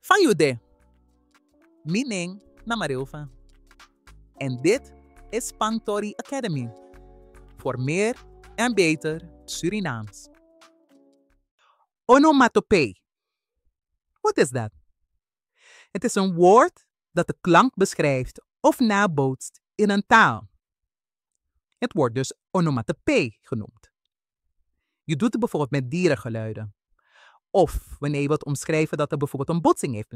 Van Jude. Mining na Marilva. En dit is Spangtori Academy. Voor meer en beter Surinaams. Onomatopee. Wat is dat? Het is een woord dat de klank beschrijft of nabootst in een taal. Het wordt dus onomatopee genoemd. Je doet het bijvoorbeeld met dierengeluiden. Of wanneer je wilt omschrijven dat er bijvoorbeeld een botsing heeft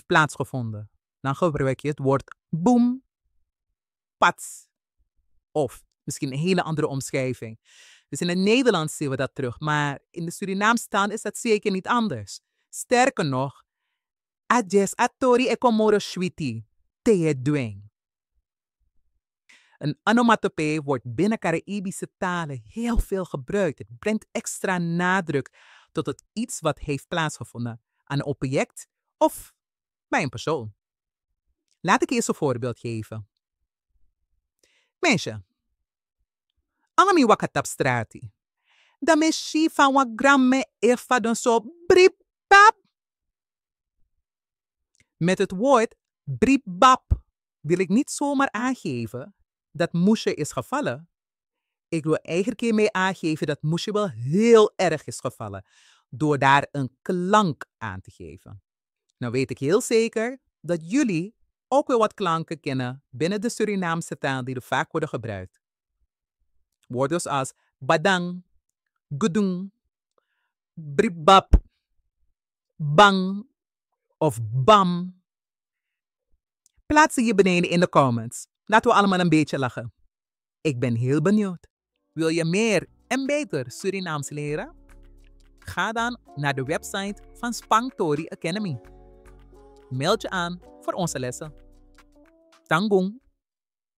plaatsgevonden. Dan gebruik je het woord boem, pats. Of misschien een hele andere omschrijving. Dus in het Nederlands zien we dat terug. Maar in de Surinaamse taal is dat zeker niet anders. Sterker nog, adjes atori ekomoro shwiti, te dwing. Een onomatopee wordt binnen Caribische talen heel veel gebruikt. Het brengt extra nadruk tot het iets wat heeft plaatsgevonden aan een object of bij een persoon. Laat ik eerst een voorbeeld geven. Mensen, alami wakatap strati. Dan me shi van wa gramme efa dan zo bripap. Met het woord bripap wil ik niet zomaar aangeven dat moesje is gevallen. Ik wil eigenlijk hiermee aangeven dat moesje wel heel erg is gevallen. Door daar een klank aan te geven. Nou weet ik heel zeker dat jullie ook wel wat klanken kennen binnen de Surinaamse taal die er vaak worden gebruikt. Woorden als badang, gudung, bribab, bang of bam. Plaats ze hier beneden in de comments. Laten we allemaal een beetje lachen. Ik ben heel benieuwd. Wil je meer en beter Surinaams leren? Ga dan naar de website van Spangtori Academy. Meld je aan voor onze lessen. Tanggung!